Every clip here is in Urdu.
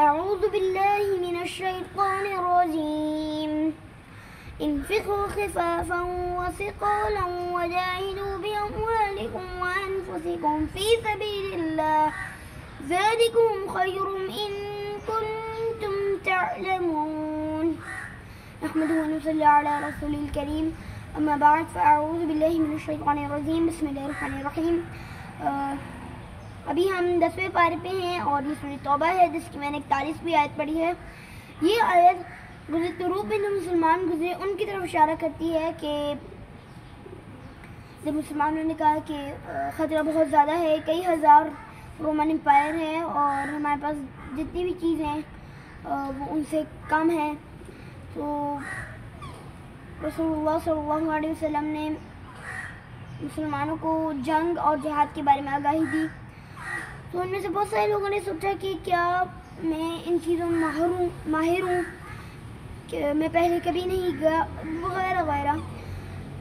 أعوذ بالله من الشيطان الرجيم انفقوا خفافا وثقالا وجاهدوا بأموالكم وأنفسكم في سبيل الله ذلكم خير إن كنتم تعلمون نحمده ونصلي على رسول الكريم أما بعد فأعوذ بالله من الشيطان الرجيم بسم الله الرحمن الرحيم ابھی ہم 10ویں پارے پہ ہیں اور یہ سورۃ توبہ ہے جس کی میں نے 41ویں آیت پڑھی ہے. یہ آیت گزرتے روپ میں جو مسلمان گزرے ان کی طرف اشارہ کرتی ہے کہ جب مسلمانوں نے کہا کہ خطرہ بہت زیادہ ہے, کئی ہزار رومن امپائر ہے اور ہمارے پاس جتنی بھی چیزیں ہیں وہ ان سے کم ہیں, تو رسول اللہ صلی اللہ علیہ وسلم نے مسلمانوں کو جنگ اور جہاد کے بارے میں آگاہی دی. تو ان میں سے بہت سارے لوگوں نے سوچا کہ کیا میں ان چیزوں میں ماہر ہوں کہ میں پہلے کبھی نہیں گیا وغیرہ وغیرہ.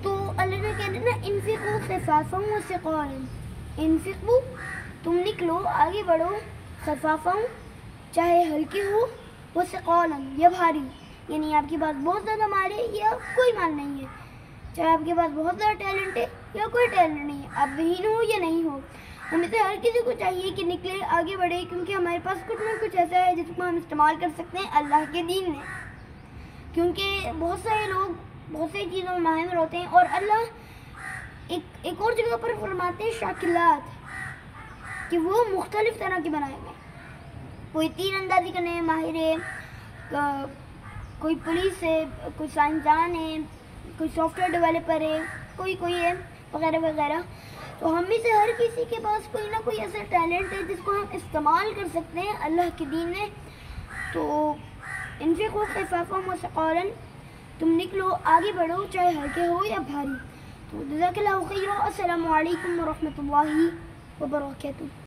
تو اللہ نے کہتے ہیں نا انفقوا خفافا وثقالا, انفقوا تم نکلو آگے بڑھو, خفافا چاہے ہلکی ہو, وثقالا یا بھاری یعنی آپ کے پاس بہت زیادہ مال ہے یا کوئی مال نہیں ہے, چاہے آپ کے پاس بہت زیادہ ٹیلنٹ ہے یا کوئی ٹیلنٹ نہیں ہے, آپ ذہین ہو یا نہیں ہو. ہمیں سے ہر کسی کو چاہیے کہ نکلے آگے بڑھے, کیونکہ ہمارے پاس کچھ نہ کچھ ایسا ہے جس کو ہم استعمال کر سکتے ہیں اللہ کے دین میں, کیونکہ بہت سارے لوگ بہت سی چیزوں میں ماہر ہوتے ہیں. اور اللہ ایک اور جگہ پر فرماتے ہیں شاکلات, کہ وہ مختلف طرح کے بنائے گئے, کوئی تیر اندازی کرنے میں ماہر ہے, کوئی پولیس ہے, کوئی سائنسدان ہے, کوئی سافٹ ویئر ڈیولپر ہے, کوئی ہے وغیرہ وغیرہ. تو ہم میں سے ہر کسی کے پاس کوئی نہ کوئی ایسا ٹیلنٹ ہے جس کو ہم استعمال کر سکتے ہیں اللہ کے دین میں. تو انفقوا خفافا وثقالا, تم نکلو آگے بڑھو چاہے ہلکے ہو یا بھاری. تو جزاک اللہ خیر. السلام علیکم ورحمۃ اللہ وبرکاتہ.